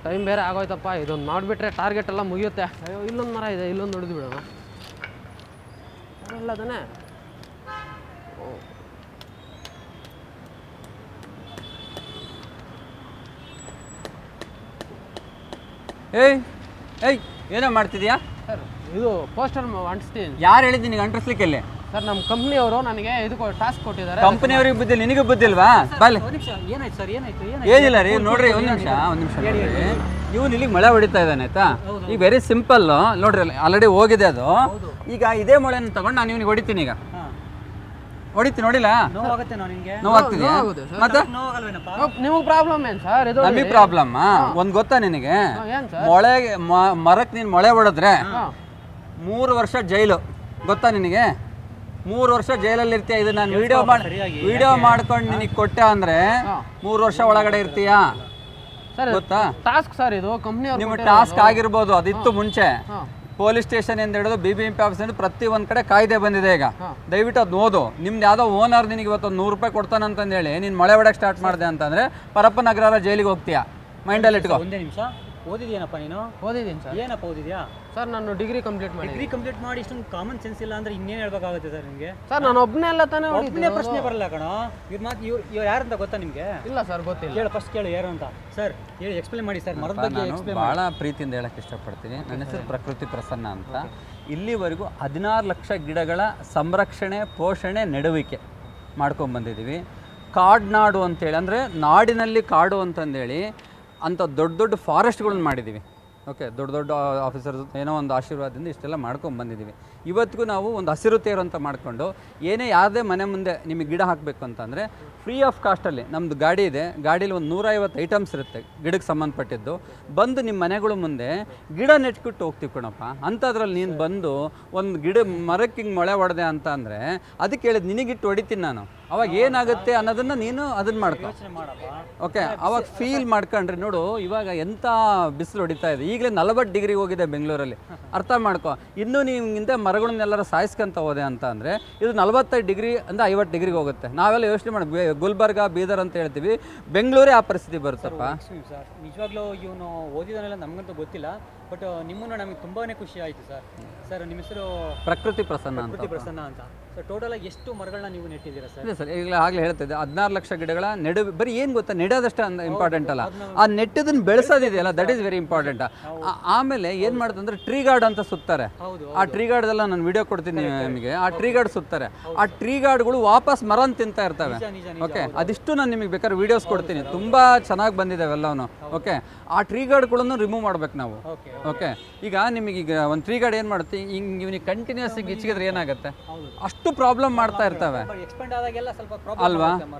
Time ಬೇರೆ ಆಗೋಯ್ತಪ್ಪ. ಇದೊಂದು ಮಾಡಿಬಿಟ್ರೆ ಟಾರ್ಗೆಟ್ ಎಲ್ಲ ಮುಗಿಯುತ್ತೆ. ಅಯ್ಯೋ ಇಲ್ಲೊಂದು ಮರ ಇದೆ, ಇಲ್ಲೊಂದು ಹೊಡೆದು ಬಿಡೋಣ. ಇಲ್ಲ ತಾನೇ. ಏಯ್ ಏನೋ ಮಾಡ್ತಿದ್ಯಾ? ಸರ್ ಇದು ಪೋಸ್ಟರ್ ಅಂಟಿಸ್ತೀನಿ. ಯಾರು ಹೇಳಿದ್ದೀನಿ ನಿನಗೆ ಅಂಟಿಸ್ಲಿಕ್ಕೆ? ಸರ್ ನಮ್ಮ ಕಂಪ್ನಿಯವರು ನನಗೆ ಇದು ಟಾಸ್ಕ್ ಕೊಟ್ಟಿದ್ದಾರೆ. ಕಂಪನಿಯವ್ರಿಗೆ ಬುದ್ಧಿ ನಿನಗೆ ಬುದ್ಧಿಲ್ವಾ? ಬಲ್ಲಿ ಏನಾಯ್ತು ಸರ್? ಏನಿಲ್ಲ ರೀ, ನೋಡ್ರಿ ಒಂದು ನಿಮಿಷ ನೋಡ್ರಿ. ಇವನು ಇಲ್ಲಿಗೆ ಮಳೆ ಹೊಡಿತಾ ಇದ್ದಾನೆ ಆಯ್ತಾ. ಈಗ ವೆರಿ ಸಿಂಪಲ್ ನೋಡ್ರಿ, ಆಲ್ರೆಡಿ ಹೋಗಿದೆ ಅದು. ಈಗ ಇದೇ ಮಳೆನ ತಗೊಂಡು ನಾನು ಇವನಿಗೆ ಹೊಡಿತೀನಿ. ಈಗ ಹೊಡಿತೀನಿ, ನೋಡಿಲ್ಲ? ನೋವಾಗ್ತಿದೆ ಮತ್ತೆ ನಿಮಗೆ ಪ್ರಾಬ್ಲಮ್ ಏನು ಸರ್? ಇದು ನಮಗೆ ಪ್ರಾಬ್ಲಮ್ ಒಂದು ಗೊತ್ತಾ ನಿನಗೆ? ಮೊಳೆಗೆ ಮರಕ್ಕೆ ನೀನು ಮೊಳೆ ಹೊಡೆದ್ರೆ 3 ವರ್ಷ ಜೈಲು, ಗೊತ್ತಾ ನಿನಗೆ? 3 ವರ್ಷ ಜೈಲಲ್ಲಿ ಇರ್ತೀಯ. ಇದು ನಾನು ವಿಡಿಯೋ ಮಾಡ್ಕೊಂಡು ನಿನಗೆ ಕೊಟ್ಟೆ ಅಂದ್ರೆ 3 ವರ್ಷ ಒಳಗಡೆ ಇರ್ತೀಯ, ಗೊತ್ತಾ? ಟಾಸ್ಕ್ ಸರ್ ಇದು ಕಂಪ್ನಿಯವರು. ನಿಮ್ಮ ಟಾಸ್ಕ್ ಆಗಿರ್ಬೋದು, ಅದಿತ್ತು ಮುಂಚೆ. ಪೊಲೀಸ್ ಸ್ಟೇಷನ್ ಇಂದ ಹಿಡಿದು BBMP ಆಫೀಸ್ ಪ್ರತಿ ಒಂದು ಕಡೆ ಕಾಯ್ದೆ ಬಂದಿದೆ. ಈಗ ದಯವಿಟ್ಟು ಅದು ಓದು. ನಿಮ್ದು ಯಾವುದೋ ಓನರ್ ನಿನಗೆ ಇವತ್ತು 100 ರೂಪಾಯಿ ಕೊಡ್ತಾನಂತಂದೇಳಿ ನೀನು ಮಳೆ ಹೊಡಕ್ಕೆ ಸ್ಟಾರ್ಟ್ ಮಾಡಿದೆ ಅಂತಂದರೆ ಪರಪ್ಪನಗರ ಜೈಲಿಗೆ ಹೋಗ್ತೀಯಾ. ಮೈಂಡಲ್ಲಿ ಇಟ್ಕೋ. ಒಂದೇ ನಿಮಿಷ. ಓದಿದ್ಯಾನಪ್ಪ ನೀನು? ಓದಿದ್ದೀನಿ ಸರ್. ಏನಪ್ಪ ಓದಿದ್ಯಾ ಸರ್? ನಾನು ಡಿಗ್ರಿ ಕಂಪ್ಲೀಟ್ ಮಾಡಿ ಇಷ್ಟೊಂದು ಕಾಮನ್ ಸೆನ್ಸ್ ಇಲ್ಲ ಅಂದ್ರೆ ಇನ್ನೇನು ಹೇಳ್ಬೇಕಾಗುತ್ತೆ ಸರ್ ನಿಮಗೆ? ಸರ್ ನಾನು ಒಬ್ಬನೇ ಎಲ್ಲ ತಾನೇ ಒಬ್ಬನೇ ಪ್ರಶ್ನೆ ಬರಲ್ಲ ಕಣೋ. ಇವ್ರು ಮಾತು ಇವ್ರು ಯಾರಂತ ಗೊತ್ತಾ ನಿಮಗೆ? ಇಲ್ಲ ಸರ್, ಗೊತ್ತಿಲ್ಲ. ಕೇಳು, ಫಸ್ಟ್ ಕೇಳು ಯಾರು ಅಂತ. ಸರ್ ಹೇಳಿ, ಎಕ್ಸ್ಪ್ಲೇನ್ ಮಾಡಿ ಸರ್. ಮರದ ಬಗ್ಗೆ ಎಕ್ಸ್ಪ್ಲೇನ್ ಭಾಳ ಪ್ರೀತಿಯಿಂದ ಹೇಳಕ್ಕೆ ಇಷ್ಟಪಡ್ತೀನಿ. ನನ್ನ ಹೆಸರು ಪ್ರಕೃತಿ ಪ್ರಸನ್ನ ಅಂತ. ಇಲ್ಲಿವರೆಗೂ 16 ಲಕ್ಷ ಗಿಡಗಳ ಸಂರಕ್ಷಣೆ, ಪೋಷಣೆ, ನೆಡುವಿಕೆ ಮಾಡ್ಕೊಂಡ್ಬಂದಿದ್ದೀವಿ. ಕಾಡ್ನಾಡು ಅಂತೇಳಿ, ಅಂದರೆ ನಾಡಿನಲ್ಲಿ ಕಾಡು ಅಂತಂದೇಳಿ ಅಂಥ ದೊಡ್ಡ ದೊಡ್ಡ ಫಾರೆಸ್ಟ್ಗಳನ್ನ ಮಾಡಿದ್ದೀವಿ. ಓಕೆ, ದೊಡ್ಡ ದೊಡ್ಡ ಆಫೀಸರ್ಸ್ ಏನೋ ಒಂದು ಆಶೀರ್ವಾದದಿಂದ ಇಷ್ಟೆಲ್ಲ ಮಾಡ್ಕೊಂಡ್ಬಂದಿದ್ದೀವಿ. ಇವತ್ತಿಗೂ ನಾವು ಒಂದು ಹಸಿರು ತೇರು ಅಂತ ಮಾಡಿಕೊಂಡು ಏನೇ ಯಾವುದೇ ಮನೆ ಮುಂದೆ ನಿಮಗೆ ಗಿಡ ಹಾಕಬೇಕು ಅಂತಂದರೆ ಫ್ರೀ ಆಫ್ ಕಾಸ್ಟಲ್ಲಿ ನಮ್ಮದು ಗಾಡಿ ಇದೆ. ಗಾಡೀಲಿ ಒಂದು 150 ಐಟಮ್ಸ್ ಇರುತ್ತೆ ಗಿಡಕ್ಕೆ ಸಂಬಂಧಪಟ್ಟಿದ್ದು. ಬಂದು ನಿಮ್ಮ ಮನೆಗಳ ಮುಂದೆ ಗಿಡ ನೆಟ್ಬಿಟ್ಟು ಹೋಗ್ತೀವಿ ಕಣಪ್ಪ. ಅಂಥದ್ರಲ್ಲಿ ನೀನು ಬಂದು ಒಂದು ಮರಕ್ಕೆ ಹಿಂಗೆ ಮೊಳೆ ಹೊಡೆದೆ ಅಂತ ಅಂದರೆ ಅದಕ್ಕೆ ಹೇಳಿದ್ದು ನಿನಗಿಟ್ಟು ಹೊಡಿತೀನಿ ನಾನು. ಅವಾಗ ಏನಾಗುತ್ತೆ ಅನ್ನೋದನ್ನು ನೀನು ಅದನ್ನು ಮಾಡ್ಕೊ. ಓಕೆ, ಅವಾಗ ಫೀಲ್ ಮಾಡ್ಕೊಂಡ್ರಿ. ನೋಡು ಇವಾಗ ಎಂಥ ಬಿಸಿಲು ಹೊಡಿತಾ ಇದೆ. ಈಗಲೇ 40 ಡಿಗ್ರಿಗೆ ಹೋಗಿದೆ ಬೆಂಗಳೂರಲ್ಲಿ. ಅರ್ಥ ಮಾಡ್ಕೊ. ಇನ್ನೂ ನೀವಿಂದ ಮರಗಳನ್ನೆಲ್ಲರೂ ಸಾಯಿಸ್ಕೊಂತ ಹೋದೆ ಅಂತ ಅಂದರೆ ಇದು 45 ಡಿಗ್ರಿ ಅಂದರೆ 50 ಡಿಗ್ರಿಗೆ ಹೋಗುತ್ತೆ. ನಾವೆಲ್ಲ ಯೋಚನೆ ಮಾಡಿ ಗುಲ್ಬರ್ಗ, ಬೀದರ್ ಅಂತ ಹೇಳ್ತೀವಿ. ಬೆಂಗಳೂರೇ ಆ ಪರಿಸ್ಥಿತಿ ಬರುತ್ತಪ್ಪ. ಸರ್ ನಿಜವಾಗ್ಲೂ ಇವನು ಓದಿದನೆಲ್ಲ ನಮಗಂತೂ ಗೊತ್ತಿಲ್ಲ, ಬಟ್ ನಿಮ್ಮನ್ನು ನಮಗೆ ತುಂಬಾ ಖುಷಿ ಆಯಿತು ಸರ್. ಸರ್ ನಿಮ್ಮ ಹೆಸರು? ಪ್ರಕೃತಿ ಪ್ರಸನ್ನ ಅಂತ. ಸರ್ ಟೋಟಲ್ ಆಗಿ ಎಷ್ಟು ಮರಗಳನ್ನ ನೀವು ನೆಟ್ಟಿದ್ದೀರಾ ಸರ್? ಇಲ್ಲ ಸರ್, ಈಗಲೇ ಆಗಲೇ ಹೇಳ್ತಿದ್ದೆ 16 ಲಕ್ಷ ಗಿಡಗಳ ಬರೀ ಏನು ಗೊತ್ತಾ, ನೆಡೋದಷ್ಟೇ ಇಂಪಾರ್ಟೆಂಟ್ ಅಲ್ಲ, ಆ ನೆಟ್ಟಿದ್ದನ್ನು ಬೆಳೆಸೋದಿದೆಯಲ್ಲ, ದಟ್ ಈಸ್ ವೆರಿ ಇಂಪಾರ್ಟೆಂಟ್. ಆಮೇಲೆ ಏನು ಮಾಡ್ತಂದ್ರೆ ಟ್ರೀ ಗಾರ್ಡ್ ಅಂತ ಸುತ್ತಾರೆ. ಆ ಟ್ರೀ ಗಾರ್ಡ್ದೆಲ್ಲ ನಾನು ವಿಡಿಯೋ ಕೊಡ್ತೀನಿ ನಿಮಗೆ. ಆ ಟ್ರೀ ಗಾರ್ಡ್ ಸುತ್ತಾರೆ. ಆ ಟ್ರೀ ಗಾರ್ಡ್ಗಳು ವಾಪಸ್ ಮರನ್ ತಿಂತಾ ಇರ್ತವೆ. ಓಕೆ, ಅದಿಷ್ಟು ನಾನು ನಿಮಗೆ ಬೇಕಾದ್ರೆ ವಿಡಿಯೋಸ್ ಕೊಡ್ತೀನಿ. ತುಂಬ ಚೆನ್ನಾಗಿ ಬಂದಿದ್ದಾವೆಲ್ಲವೂ. ಓಕೆ, ಆ ಟ್ರೀ ಗಾರ್ಡ್ಗಳನ್ನು ರಿಮೂವ್ ಮಾಡ್ಬೇಕು ನಾವು. ಓಕೆ, ಈಗ ನಿಮಗೀಗ ಒಂದು ಟ್ರೀ ಗಾರ್ಡ್ ಏನು ಮಾಡುತ್ತೆ, ಹಿಂಗೆ ಇವನಿಗೆ ಕಂಟಿನ್ಯೂಸ್ ಗಿಚ್ಚಿದ್ರೆ ಏನಾಗುತ್ತೆ, ಅಷ್ಟು ಪ್ರಾಬ್ಲಮ್ ಮಾಡ್ತಾ ಇರ್ತವೆ ಅಲ್ವಾ?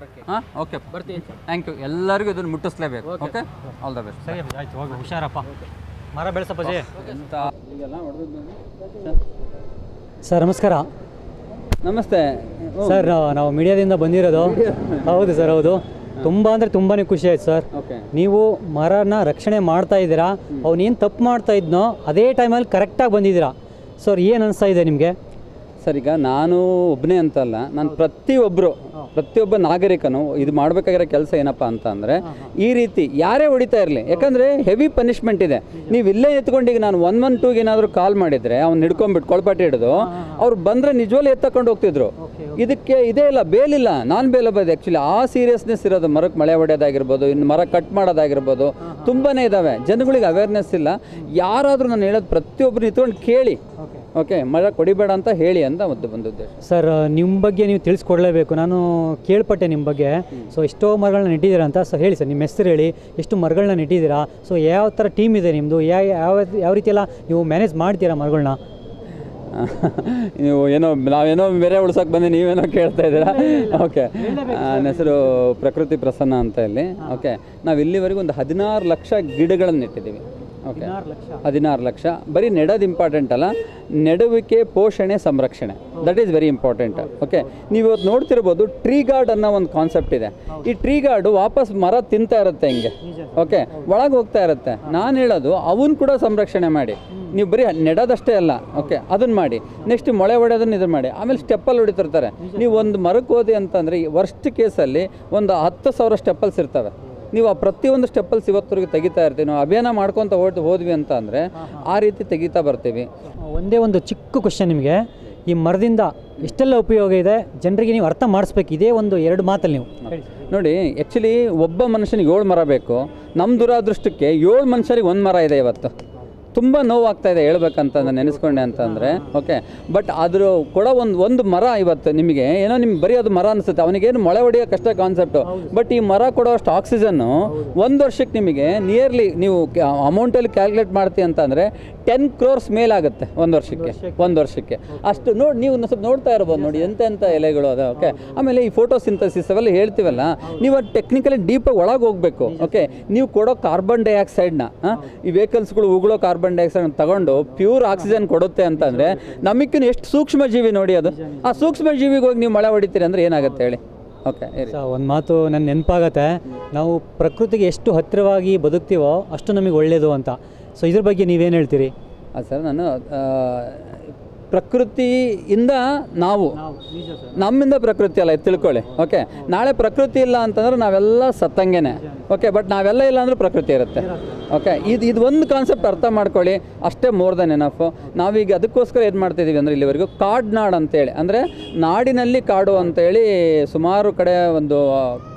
ಹಾಂ, ಓಕೆ, ಬರ್ತೀನಿ. Thank you. ಎಲ್ಲರಿಗೂ ಇದನ್ನು ಮುಟ್ಟಿಸ್ಲೇಬೇಕು. Okay, all the best. ಸರಿ ಆಯ್ತು, ಹೋಗಿ ಹುಷಾರಪ್ಪ. ಮರ ಬೆಳೆಸಪ್ಪ ಜೆ ಅಂತ. ಸರ್ ನಮಸ್ಕಾರ. ನಮಸ್ತೆ ಸರ್, ನಾವು ಮೀಡಿಯಾದಿಂದ ಬಂದಿರೋದು. ಹೌದು ಸರ್, ಹೌದು. ತುಂಬ ಅಂದರೆ ತುಂಬಾ ಖುಷಿ ಆಯ್ತು ಸರ್. ನೀವು ಮರನ ರಕ್ಷಣೆ ಮಾಡ್ತಾ ಇದ್ದೀರಾ. ಅವನೇನು ತಪ್ಪು ಮಾಡ್ತಾ ಇದ್ನೋ ಅದೇ ಟೈಮಲ್ಲಿ ಕರೆಕ್ಟಾಗಿ ಬಂದಿದ್ದೀರಾ ಸರ್. ಏನು ಅನಿಸ್ತಾ ಇದೆ ನಿಮಗೆ? ಸರ್, ಈಗ ನಾನು ಒಬ್ಬನೇ ಅಂತಲ್ಲ, ನಾನು ಪ್ರತಿಯೊಬ್ಬ ನಾಗರಿಕನು ಇದು ಮಾಡಬೇಕಾಗಿರೋ ಕೆಲಸ ಏನಪ್ಪ ಅಂತ ಅಂದರೆ ಈ ರೀತಿ ಯಾರೇ ಹೊಡಿತಾ ಇರಲಿ, ಯಾಕಂದರೆ ಹೆವಿ ಪನಿಷ್ಮೆಂಟ್ ಇದೆ. ನೀವು ಇಲ್ಲೇ ಎತ್ಕೊಂಡು ಈಗ ನಾನು 112ಗೆ ಏನಾದರೂ ಕಾಲ್ ಮಾಡಿದರೆ ಅವ್ನು ಹಿಡ್ಕೊಂಡ್ಬಿಟ್ಟು ಕೊಳಪಾಟಿ ಹಿಡಿದು ಅವ್ರು ಬಂದರೆ ನಿಜವಲ್ಲೂ ಎತ್ತಕೊಂಡು ಹೋಗ್ತಿದ್ರು. ಇದಕ್ಕೆ ಇದೇ ಇಲ್ಲ, ಬೇಲಿಲ್ಲ, ನಾನ್ ಬೇಲಬಾರ್ದು. ಆ್ಯಕ್ಚುಲಿ ಆ ಸೀರಿಯಸ್ನೆಸ್ ಇರೋದು. ಮರಕ್ಕೆ ಮಳೆ ಹೊಡೆಯೋದಾಗಿರ್ಬೋದು, ಇನ್ನು ಮರ ಕಟ್ ಮಾಡೋದಾಗಿರ್ಬೋದು, ತುಂಬಾ ಇದ್ದಾವೆ. ಜನಗಳಿಗೆ ಅವೇರ್ನೆಸ್ ಇಲ್ಲ. ಯಾರಾದರೂ ನಾನು ಹೇಳೋದು ಪ್ರತಿಯೊಬ್ಬರು ನಿಂತ್ಕೊಂಡು ಕೇಳಿ. ಓಕೆ, ಮರ ಕೊಡಿಬೇಡ ಅಂತ ಹೇಳಿ ಅಂತ ಒಂದು ಉದ್ದೇಶ. ಸರ್, ನಿಮ್ಮ ಬಗ್ಗೆ ನೀವು ತಿಳಿಸ್ಕೊಡ್ಲೇಬೇಕು. ನಾನು ಕೇಳ್ಪಟ್ಟೆ ನಿಮ್ಮ ಬಗ್ಗೆ. ಸೊ ಎಷ್ಟೋ ಮರಗಳನ್ನ ನೆಟ್ಟಿದ್ದೀರಾ ಅಂತ. ಸೊ ಹೇಳಿ ಸರ್, ನಿಮ್ಮ ಹೆಸರು ಹೇಳಿ, ಎಷ್ಟು ಮರಗಳನ್ನ ನೆಟ್ಟಿದ್ದೀರಾ? ಸೊ ಯಾವ ಥರ ಟೀಮ್ ಇದೆ ನಿಮ್ಮದು? ಯಾವ ರೀತಿ ಎಲ್ಲ ನೀವು ಮ್ಯಾನೇಜ್ ಮಾಡ್ತೀರಾ ಮರಗಳನ್ನ? ನೀವು ನಾವೇನೋ ಬೇರೆ ಉಳ್ಸೋಕೆ ಬಂದು ನೀವೇನೋ ಕೇಳ್ತಾ ಇದ್ದೀರಾ. ಓಕೆ, ನನ್ನ ಹೆಸರು ಪ್ರಕೃತಿ ಪ್ರಸನ್ನ ಅಂತ ಇಲ್ಲಿ. ಓಕೆ, ನಾವು ಇಲ್ಲಿವರೆಗೂ ಒಂದು 16 ಲಕ್ಷ ಗಿಡಗಳನ್ನು ನೆಟ್ಟಿದ್ದೀವಿ. ಓಕೆ, 16 ಲಕ್ಷ. ಬರೀ ನೆಡೋದು ಇಂಪಾರ್ಟೆಂಟ್ ಅಲ್ಲ, ನೆಡುವಿಕೆ, ಪೋಷಣೆ, ಸಂರಕ್ಷಣೆ, that is very important. Okay, ನೀವು ಇವತ್ತು ನೋಡ್ತಿರ್ಬೋದು ಟ್ರೀ ಗಾರ್ಡ್ ಅನ್ನೋ ಒಂದು ಕಾನ್ಸೆಪ್ಟ್ ಇದೆ. ಈ ಟ್ರೀ ಗಾರ್ಡು ವಾಪಸ್ ಮರ ತಿಂತಾ ಇರುತ್ತೆ ಹಿಂಗೆ. ಓಕೆ, ಒಳಗೆ ಹೋಗ್ತಾ ಇರುತ್ತೆ. ನಾನು ಹೇಳೋದು ಅವನ್ನ ಕೂಡ ಸಂರಕ್ಷಣೆ ಮಾಡಿ. ನೀವು ಬರೀ ನೆಡೋದಷ್ಟೇ ಅಲ್ಲ, ಓಕೆ, ಅದನ್ನು ಮಾಡಿ. ನೆಕ್ಸ್ಟ್ ಮೊಳೆ ಹೊಡೆಯೋದನ್ನು ಇದನ್ನು ಮಾಡಿ. ಆಮೇಲೆ ಸ್ಟೆಪ್ಪಲ್ಲಿ ಹೊಡಿತಿರ್ತಾರೆ. ನೀವು ಒಂದು ಮರಕ್ಕೆ ಹೋದೆ ಅಂತಂದರೆ ವರ್ಸ್ಟ್ ಕೇಸಲ್ಲಿ ಒಂದು 10,000 ಸ್ಟೆಪ್ಪಲ್ಸ್ ಇರ್ತವೆ. ನೀವು ಆ ಪ್ರತಿಯೊಂದು ಸ್ಟೆಪ್ಪಲ್ಲಿ ಇವತ್ತವರೆಗೆ ತೆಗಿತಾ ಇರ್ತೀವಿ. ನಾವು ಅಭಿಯಾನ ಮಾಡ್ಕೊತ ಹೋದ್ವಿ ಅಂತ ಅಂದರೆ ಆ ರೀತಿ ತೆಗಿತಾ ಬರ್ತೀವಿ. ಒಂದೇ ಒಂದು ಚಿಕ್ಕ ಕ್ವಶನ್ ನಿಮಗೆ, ಈ ಮರದಿಂದ ಎಷ್ಟೆಲ್ಲ ಉಪಯೋಗ ಇದೆ ಜನರಿಗೆ ನೀವು ಅರ್ಥ ಮಾಡಿಸ್ಬೇಕು, ಇದೇ ಒಂದು 2 ಮಾತಲ್ಲಿ ನೀವು ನೋಡಿ. ಆ್ಯಕ್ಚುಲಿ ಒಬ್ಬ ಮನುಷ್ಯನಿಗೆ 7 ಮರ ಬೇಕು, ನಮ್ಮ ದುರಾದೃಷ್ಟಕ್ಕೆ 7 ಮನುಷ್ಯರಿಗೆ 1 ಮರ ಇದೆ ಇವತ್ತು. ತುಂಬ ನೋವಾಗ್ತಾ ಇದೆ ಹೇಳ್ಬೇಕಂತಂದ್ರೆ ನೆನೆಸ್ಕೊಂಡೆ ಅಂತಂದರೆ. ಓಕೆ, ಬಟ್ ಅದ್ರ ಕೊಡೋ ಒಂದು ಮರ ಇವತ್ತು ನಿಮಗೆ ಏನೋ ನಿಮ್ಗೆ ಬರೀ ಅದು ಮರ ಅನಿಸುತ್ತೆ, ಅವನಿಗೇನು ಮೊಳೆ ಹೊಡೆಯೋ ಕಷ್ಟ ಕಾನ್ಸೆಪ್ಟು. ಬಟ್ ಈ ಮರ ಕೊಡೋಷ್ಟು ಆಕ್ಸಿಜನ್ನು 1 ವರ್ಷಕ್ಕೆ ನಿಮಗೆ ನಿಯರ್ಲಿ ನೀವು ಅಮೌಂಟಲ್ಲಿ ಕ್ಯಾಲ್ಕುಲೇಟ್ ಮಾಡ್ತೀವಿ ಅಂತಂದರೆ 10 crores ಮೇಲಾಗುತ್ತೆ 1 ವರ್ಷಕ್ಕೆ. ಅಷ್ಟು ನೋಡಿ, ನೀವು ಸ್ವಲ್ಪ ನೋಡ್ತಾ ಇರ್ಬೋದು ನೋಡಿ ಎಂತೆಂಥ ಎಲೆಗಳು ಅದ. ಓಕೆ, ಆಮೇಲೆ ಈ ಫೋಟೋಸಿಂಥಸಿಸ್ ಅವೆಲ್ಲ ಹೇಳ್ತೀವಲ್ಲ, ನೀವು ಅದು ಟೆಕ್ನಿಕಲಿ ಡೀಪಾಗಿ ಒಳಗೆ ಹೋಗಬೇಕು. ಓಕೆ, ನೀವು ಕೊಡೋ ಕಾರ್ಬನ್ ಡೈಆಕ್ಸೈಡ್ನ ಈ ವೆಹಿಕಲ್ಸ್ಗಳು ಉಗುಳೋ ಕಾರ್ಬನ್ ಡೈಆಕ್ಸೈಡ್ ತಗೊಂಡು ಪ್ಯೂರ್ ಆಕ್ಸಿಜನ್ ಕೊಡುತ್ತೆ ಅಂತಂದರೆ ನಮಗಿನ್ನು ಎಷ್ಟು ಸೂಕ್ಷ್ಮ ಜೀವಿ ನೋಡಿ ಅದು. ಆ ಸೂಕ್ಷ್ಮ ಜೀವಿಗೆ ಹೋಗಿ ನೀವು ಮಳೆ ಹೊಡಿತೀರಿ ಅಂದರೆ ಏನಾಗುತ್ತೆ ಹೇಳಿ? ಓಕೆ, ಒಂದು ಮಾತು ನನ್ನ ನೆನಪಾಗತ್ತೆ, ನಾವು ಪ್ರಕೃತಿಗೆ ಎಷ್ಟು ಹತ್ತಿರವಾಗಿ ಬದುಕ್ತೀವೋ ಅಷ್ಟು ನಮಗೆ ಒಳ್ಳೆಯದು ಅಂತ. ಸೊ ಇದ್ರ ಬಗ್ಗೆ ನೀವೇನು ಹೇಳ್ತೀರಿ? ಸರ್, ನಾನು ಪ್ರಕೃತಿಯಿಂದ ನಾವು ನಮ್ಮಿಂದ ಪ್ರಕೃತಿ ಅಲ್ಲ, ಇದು ತಿಳ್ಕೊಳ್ಳಿ. ಓಕೆ, ನಾಳೆ ಪ್ರಕೃತಿ ಇಲ್ಲ ಅಂತಂದ್ರೆ ನಾವೆಲ್ಲ ಸತ್ತಂಗೆನೆ. ಓಕೆ, ಬಟ್ ನಾವೆಲ್ಲ ಇಲ್ಲ ಅಂದ್ರೆ ಪ್ರಕೃತಿ ಇರುತ್ತೆ. ಓಕೆ, ಇದು ಒಂದು ಕಾನ್ಸೆಪ್ಟ್ ಅರ್ಥ ಮಾಡ್ಕೊಳ್ಳಿ, ಅಷ್ಟೇ ಮೋರ್ ದೆನ್ ಎನಫ್. ನಾವೀಗ ಅದಕ್ಕೋಸ್ಕರ ಏನು ಮಾಡ್ತಿದ್ದೀವಿ ಅಂದರೆ ಇಲ್ಲಿವರೆಗೂ ಕಾಡ್ನಾಡು ಅಂತೇಳಿ, ಅಂದರೆ ನಾಡಿನಲ್ಲಿ ಕಾಡು ಅಂತೇಳಿ ಸುಮಾರು ಕಡೆ ಒಂದು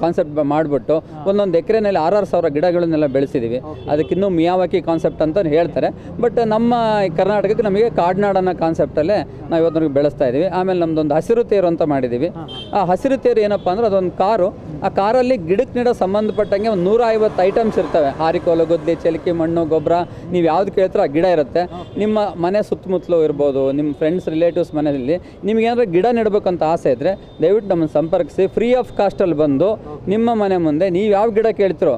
ಕಾನ್ಸೆಪ್ಟ್ ಮಾಡಿಬಿಟ್ಟು ಒಂದೊಂದು ಎಕರೆನಲ್ಲಿ 6,000 ಗಿಡಗಳನ್ನೆಲ್ಲ ಬೆಳೆಸಿದ್ದೀವಿ. ಅದಕ್ಕಿನ್ನೂ ಮಿಯಾವಾಕಿ ಕಾನ್ಸೆಪ್ಟ್ ಅಂತ ಹೇಳ್ತಾರೆ. ಬಟ್ ನಮ್ಮ ಕರ್ನಾಟಕಕ್ಕೆ ನಮಗೆ ಕಾಡ್ನಾಡು ಅನ್ನೋ ಕಾನ್ಸೆಪ್ಟಲ್ಲೇ ನಾವು ಇವತ್ತಿನವರೆಗೆ ಬೆಳೆಸ್ತಾ ಇದ್ದೀವಿ. ಆಮೇಲೆ ನಮ್ಮದೊಂದು ಹಸಿರು ತೇರು ಅಂತ ಮಾಡಿದ್ದೀವಿ. ಆ ಹಸಿರು ತೇರು ಏನಪ್ಪ ಅಂದರೆ ಅದೊಂದು ಕಾರು, ಆ ಕಾರಲ್ಲಿ ಗಿಡಕ್ಕೆ ನೀಡೋ ಸಂಬಂಧಪಟ್ಟಂಗೆ ಒಂದು 150 ಐಟಮ್ಸ್ ಇರ್ತವೆ. ಹಾರಿಕೋಲು, ಗುದ್ಲಿ, ಚಲಿಕೆ, ಮಣ್ಣು, ಗೊಬ್ಬರ, ನೀವು ಯಾವ್ದು ಕೇಳ್ತೀರೋ ಆ ಗಿಡ ಇರುತ್ತೆ. ನಿಮ್ಮ ಮನೆ ಸುತ್ತಮುತ್ತಲೂ ಇರ್ಬೋದು, ನಿಮ್ಮ ಫ್ರೆಂಡ್ಸ್ ರಿಲೇಟಿವ್ಸ್ ಮನೆಯಲ್ಲಿ ನಿಮಗೇನಾದ್ರು ಗಿಡ ನೆಡಬೇಕಂತ ಆಸೆ ಇದ್ದರೆ ದಯವಿಟ್ಟು ನಮ್ಮನ್ನು ಸಂಪರ್ಕಿಸಿ. ಫ್ರೀ ಆಫ್ ಕಾಸ್ಟಲ್ಲಿ ಬಂದು ನಿಮ್ಮ ಮನೆ ಮುಂದೆ ನೀವು ಯಾವ ಗಿಡ ಕೇಳ್ತಿರೋ,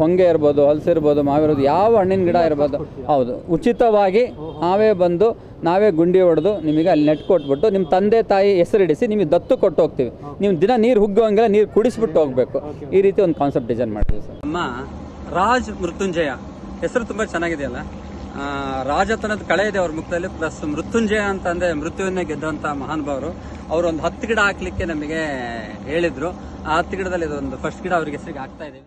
ಹೊಂಗೆ ಇರ್ಬೋದು, ಹಲಸಿರ್ಬೋದು, ಮಾವಿರ್ಬೋದು, ಯಾವ ಹಣ್ಣಿನ ಗಿಡ ಇರ್ಬೋದು, ಹೌದು, ಉಚಿತವಾಗಿ ನಾವೇ ಬಂದು ನಾವೇ ಗುಂಡಿ ಹೊಡೆದು ನಿಮಗೆ ಅಲ್ಲಿ ನೆಟ್ ಕೊಟ್ಬಿಟ್ಟು ನಿಮ್ಮ ತಂದೆ ತಾಯಿ ಹೆಸರಿಡಿಸಿ ನಿಮಗೆ ದತ್ತು ಕೊಟ್ಟು ಹೋಗ್ತೀವಿ. ನೀವು ದಿನ ನೀರು ಹುಗ್ಗೋಂಗಿಲ್ಲ, ನೀರು ಕುಡಿಸ್ಬಿಟ್ಟು ಹೋಗಬೇಕು. ಈ ರೀತಿ ಒಂದು ಕಾನ್ಸೆಪ್ಟ್ ಡಿಸೈನ್ ಮಾಡ್ತೀವಿ ಸರ್. ನಮ್ಮ ರಾಜ್ ಮೃತ್ಯುಂಜಯ ಹೆಸರು ತುಂಬ ಚೆನ್ನಾಗಿದೆಯಲ್ಲ. ರಾಜತನದ ಕಳೆ ಇದೆ ಅವ್ರ ಮುಖದಲ್ಲಿ, ಪ್ಲಸ್ ಮೃತ್ಯುಂಜಯ ಅಂತಂದ್ರೆ ಮೃತ್ಯುವನ್ನೇ ಗೆದ್ದಂಥ ಮಹಾನುಭಾವರು. ಅವರು ಒಂದು 10 ಗಿಡ ಹಾಕ್ಲಿಕ್ಕೆ ನಮಗೆ ಹೇಳಿದ್ರು. ಆ 10 ಗಿಡದಲ್ಲಿ ಇದೊಂದು ಫಸ್ಟ್ ಗಿಡ ಅವ್ರಿಗೆ ಹೆಸರಿಗೆ ಹಾಕ್ತಾ ಇದ್ದೀವಿ.